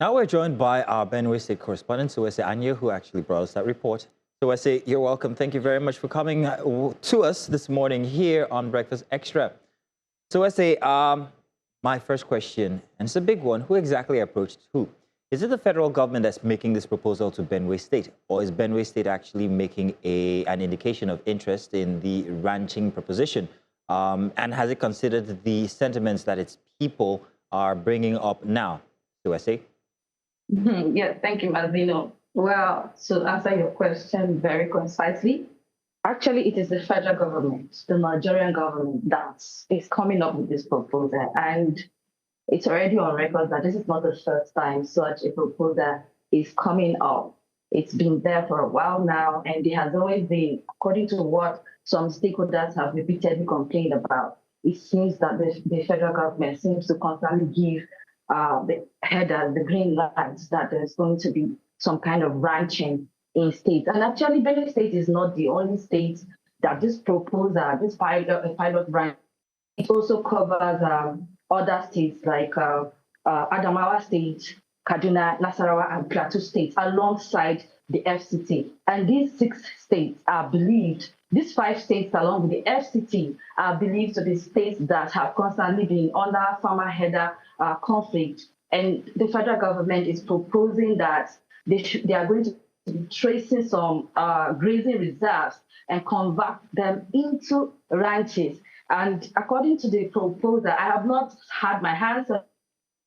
Now we're joined by our Benue State correspondent, Sewuese Anyo, who actually brought us that report. Sewuese, you're welcome. Thank you very much for coming to us this morning here on Breakfast Extra. Sewuese, my first question, and it's a big one, who exactly approached who? Is it the federal government that's making this proposal to Benue State, or is Benue State actually making an indication of interest in the ranching proposition? And has it considered the sentiments that its people are bringing up now? Sewuese? Yes, thank you, Mazino. Well, to answer your question very concisely, actually, it is the federal government, the Nigerian government, that is coming up with this proposal. And it's already on record that this is not the first time such a proposal is coming up. It's been there for a while now, and it has always been, according to what some stakeholders have repeatedly complained about, it seems that the federal government seems to constantly give the header, the green lights, that there's going to be some kind of ranching in states. And actually, Benue State is not the only state that this proposal, this pilot ranch, it also covers other states like Adamawa State, Kaduna, Nasarawa, and Plateau states alongside the FCT. And these 6 states are believed, these 5 states along with the FCT are believed to be states that have constantly been under farmer-header conflict. And the federal government is proposing that they are going to be tracing some grazing reserves and convert them into ranches. And according to the proposal, I have not had my hands on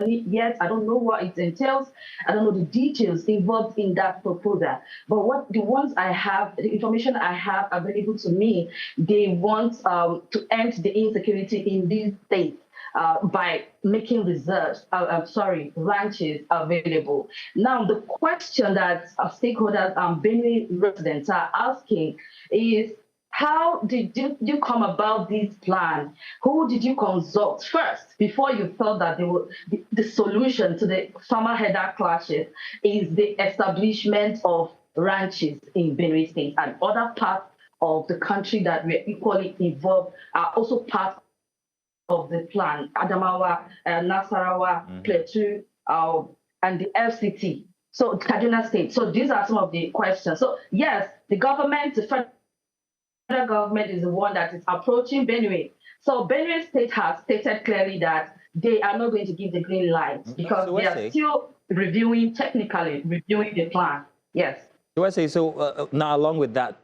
it yet. I don't know what it entails. I don't know the details involved in that proposal. But what the ones I have, the information I have available to me, they want to end the insecurity in these states by making reserves, ranches available. Now, the question that stakeholders and Benue residents are asking is, how did you come about this plan? Who did you consult first before you felt that the solution to the farmer-header clashes is the establishment of ranches in Benue State and other parts of the country that were equally involved are also part of the plan? Adamawa, Nasarawa, Plateau, and the FCT. So Kaduna State. So these are some of the questions. So yes, the government, the federal government is the one that is approaching Benue. So Benue State has stated clearly that they are not going to give the green light because they are still technically reviewing the plan. Yes. So now along with that,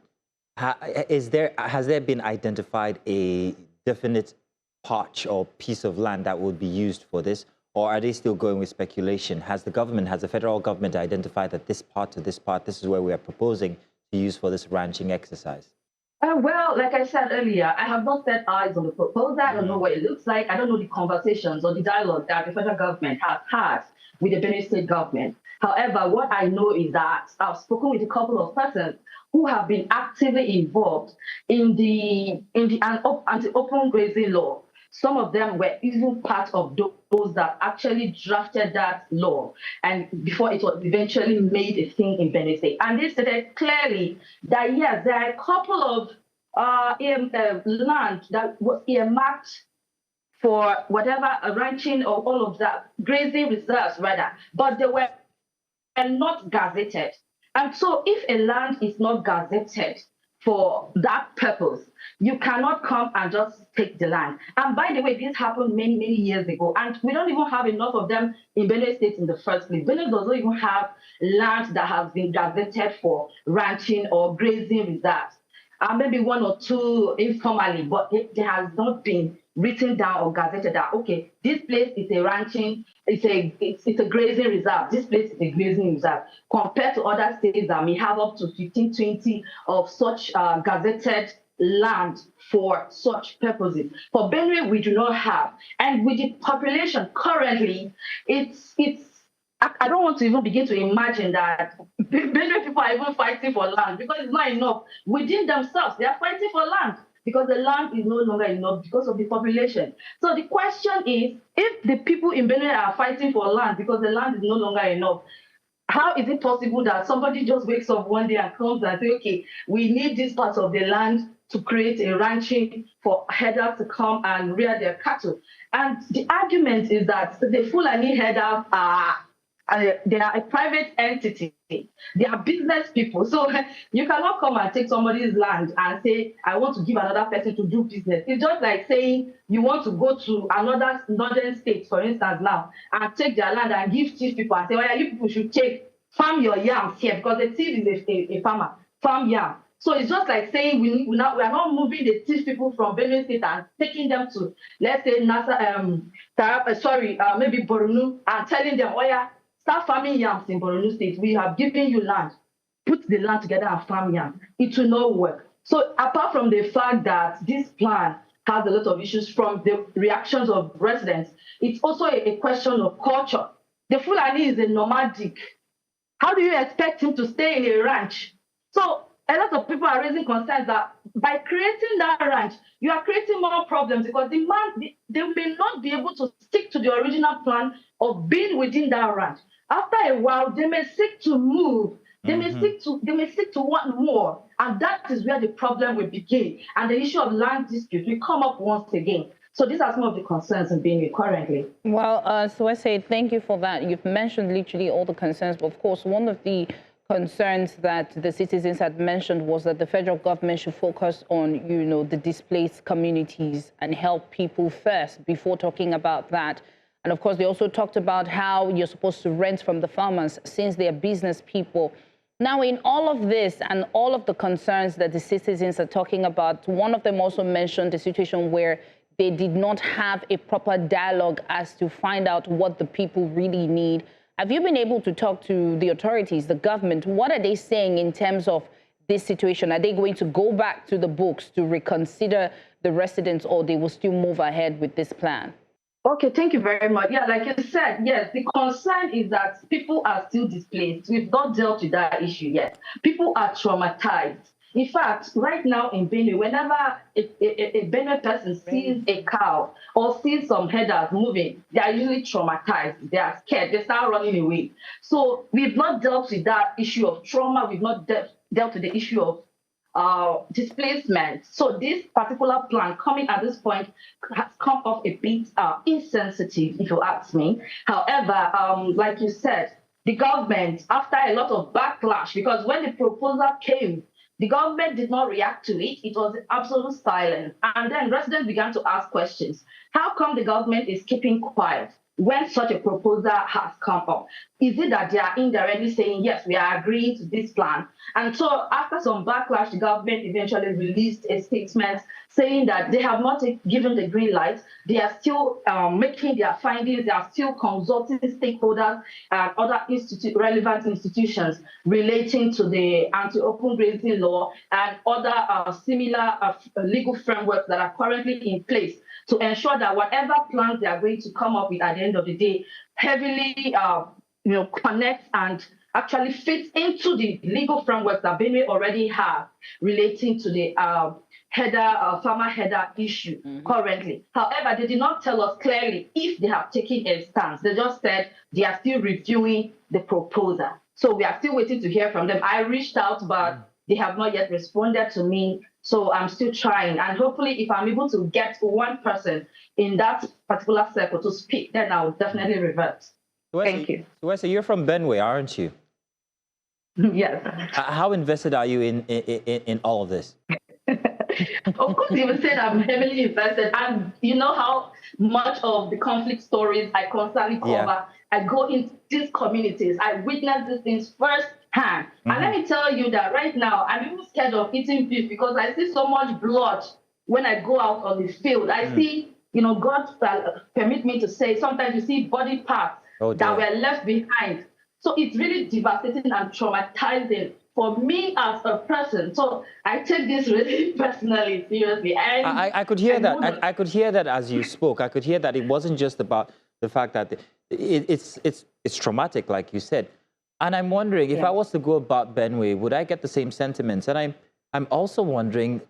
has there been identified a definite patch or piece of land that would be used for this, or are they still going with speculation? Has the federal government identified that this is where we are proposing to use for this ranching exercise? Well, like I said earlier, I have not set eyes on the proposal. I don't know what it looks like. I don't know the conversations or the dialogue that the federal government has had with the Benue State government. However, what I know is that I've spoken with a couple of persons who have been actively involved in the anti-open-grazing law. Some of them were even part of those that actually drafted that law, and before it was eventually made a thing in Benue State. And they stated clearly that, yes, there are a couple of land that was earmarked for whatever ranching or all of that, grazing reserves rather, but they were not gazetted. And so if a land is not gazetted for that purpose, you cannot come and just take the land. And by the way, this happened many, many years ago, and we don't even have enough of them in Benue State in the first place. Benue doesn't even have land that has been gazetted for ranching or grazing reserves. Maybe 1 or 2 informally, but it has not been written down or gazetted that, okay, this place is a ranching, it's a grazing reserve. This place is a grazing reserve. Compared to other states that may have up to 15, 20 of such gazetted land for such purposes. For Benue, we do not have. And with the population currently, I don't want to even begin to imagine that Benue people are even fighting for land because it's not enough. Within themselves, they are fighting for land because the land is no longer enough because of the population. So the question is, if the people in Benue are fighting for land because the land is no longer enough, how is it possible that somebody just wakes up one day and comes and says, okay, we need this part of the land to create a ranching for herders to come and rear their cattle? And the argument is that the Fulani herders are And they are a private entity. They are business people. So you cannot come and take somebody's land and say, I want to give another person to do business. It's just like saying you want to go to another northern state, for instance, now, and take their land and give chief people and say, oh, yeah, you people should farm your yams here, because the chief is a farmer, farm yam. So it's just like saying we are not moving the chief people from Benue State and taking them to, let's say, maybe Borno, and telling them, oh yeah, start farming yams in Borno State. We have given you land. Put the land together and farm yam. It will not work. So apart from the fact that this plan has a lot of issues from the reactions of residents, it's also a question of culture. The Fulani is a nomadic. How do you expect him to stay in a ranch? So a lot of people are raising concerns that by creating that ranch, you are creating more problems, because they may not be able to stick to the original plan of being within that ranch. After a while, they may seek to move. They may seek to want more, and that is where the problem will begin. And the issue of land dispute will come up once again. So these are some of the concerns in Benue currently. Well, Sewuese, thank you for that. You've mentioned literally all the concerns, but of course, one of the concerns that the citizens had mentioned was that the federal government should focus on, the displaced communities and help people first before talking about that. And of course, they also talked about how you're supposed to rent from the farmers since they're business people. Now, in all of this and all of the concerns that the citizens are talking about, one of them also mentioned the situation where they did not have a proper dialogue as to find out what the people really need. Have you been able to talk to the authorities, the government? What are they saying in terms of this situation? Are they going to go back to the books to reconsider the residents, or they will still move ahead with this plan? Okay, thank you very much. Yeah, like you said, yes, the concern is that people are still displaced. We've not dealt with that issue yet. People are traumatized. In fact, right now in Benue, whenever a Benue person sees a cow or sees some headers moving, they are usually traumatized. They are scared. They start running away. So we've not dealt with that issue of trauma. We've not dealt with the issue of displacement. So this particular plan coming at this point has come off a bit insensitive, if you ask me. However, like you said, the government, after a lot of backlash, because when the proposal came, the government did not react to it. It was absolute silence. And then residents began to ask questions. How come the government is keeping quiet when such a proposal has come up? Is it that they are indirectly saying, yes, we are agreeing to this plan? And so after some backlash, the government eventually released a statement saying that they have not given the green light. They are still making their findings. They are still consulting stakeholders and other relevant institutions relating to the anti-open-grazing law and other similar legal frameworks that are currently in place to ensure that whatever plans they are going to come up with at the end of the day heavily connect and actually fit into the legal framework that Benue already have relating to the farmer header issue currently. However, they did not tell us clearly if they have taken a stance. They just said they are still reviewing the proposal. So we are still waiting to hear from them. I reached out, but they have not yet responded to me. So I'm still trying. And hopefully, if I'm able to get one person in that particular circle to speak, then I'll definitely revert. Thank you. Sewuese, you're from Benue, aren't you? Yes. How invested are you in all of this? Of course, you would say that I'm heavily invested. And you know how much of the conflict stories I constantly cover. Yeah. I go into these communities. I witness these things firsthand. And let me tell you that right now, I'm even scared of eating beef because I see so much blood when I go out on the field. I see, God permit me to say, sometimes you see body parts that were left behind. So it's really devastating and traumatizing for me as a person. So I take this really personally, seriously. And I could hear that. I could hear that as you spoke. I could hear that it wasn't just about the fact that it's traumatic, like you said. And I'm wondering, if I was to go about Benue, would I get the same sentiments? And I'm also wondering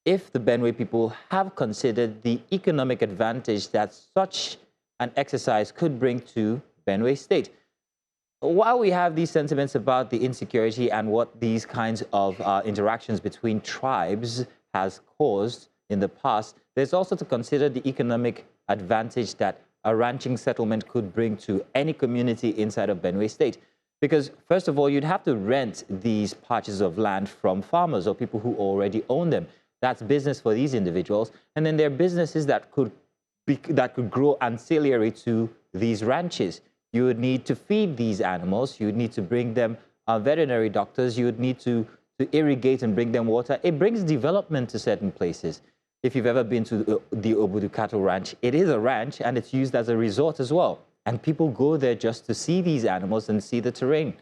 if the Benue people have considered the economic advantage that such an exercise could bring to Benue State. While we have these sentiments about the insecurity and what these kinds of interactions between tribes has caused in the past, there's also to consider the economic advantage that a ranching settlement could bring to any community inside of Benue State. Because first of all, you'd have to rent these patches of land from farmers or people who already own them. That's business for these individuals. And then there are businesses that could grow ancillary to these ranches. You would need to feed these animals. You would need to bring them veterinary doctors. You would need to irrigate and bring them water. It brings development to certain places. If you've ever been to the Obudu Cattle Ranch, it is a ranch and it's used as a resort as well. And people go there just to see these animals and see the terrain.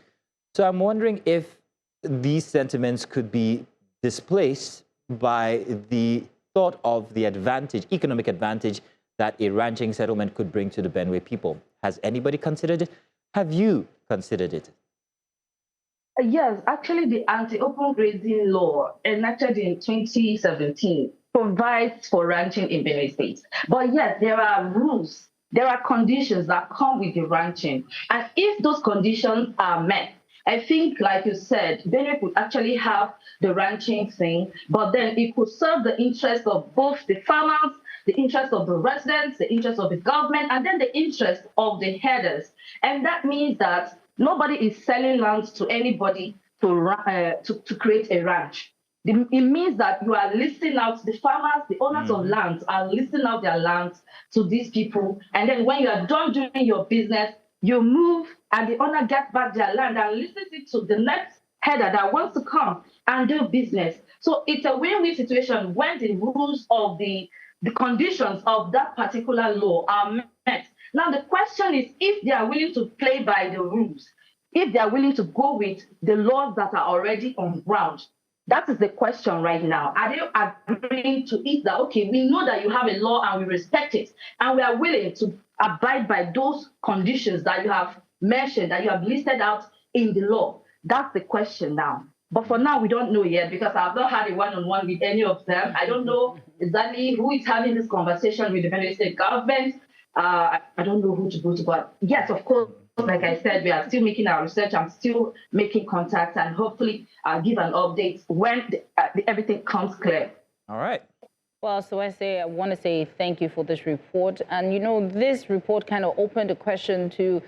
So I'm wondering if these sentiments could be displaced by the thought of the advantage, economic advantage, that a ranching settlement could bring to the Benue people. Has anybody considered it? Have you considered it? Yes, actually, the anti-open-grazing law enacted in 2017 provides for ranching in Benue State. But yes, there are rules, there are conditions that come with the ranching. And if those conditions are met, I think, like you said, Benue could actually have the ranching thing, but then it could serve the interest of both the farmers, the interest of the residents, the interest of the government, and then the interest of the herders. And that means that nobody is selling land to anybody to create a ranch. It means that you are listing out the farmers, the owners of lands are listing out their lands to these people. And then when you are done doing your business, you move and the owner gets back their land and listens it to the next herder that wants to come and do business. So it's a win-win situation when the rules of the conditions of that particular law are met. Now, the question is if they are willing to play by the rules, if they are willing to go with the laws that are already on ground. That is the question right now. Are they agreeing to it that, okay, we know that you have a law and we respect it, and we are willing to abide by those conditions that you have mentioned, that you have listed out in the law? That's the question now. But for now, we don't know yet because I've not had a one-on-one with any of them. I don't know exactly who is having this conversation with the Benue State government. I don't know who to go to, but yes, of course, like I said, we are still making our research. I'm still making contacts and hopefully I'll give an update when everything comes clear. All right. Well, so I want to say thank you for this report. And, you know, this report kind of opened the question to,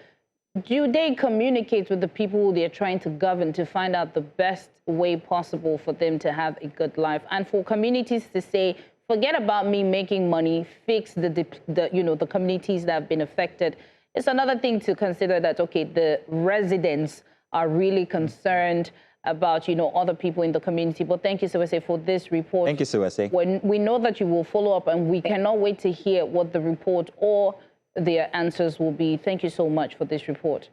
do they communicate with the people they're trying to govern to find out the best way possible for them to have a good life? And for communities to say, forget about me making money, fix the communities that have been affected. It's another thing to consider that, okay, the residents are really concerned about, other people in the community. But thank you, Sewuese, for this report. Thank you, Sewuese. We know that you will follow up, and we cannot wait to hear what the report or their answers will be. Thank you so much for this report.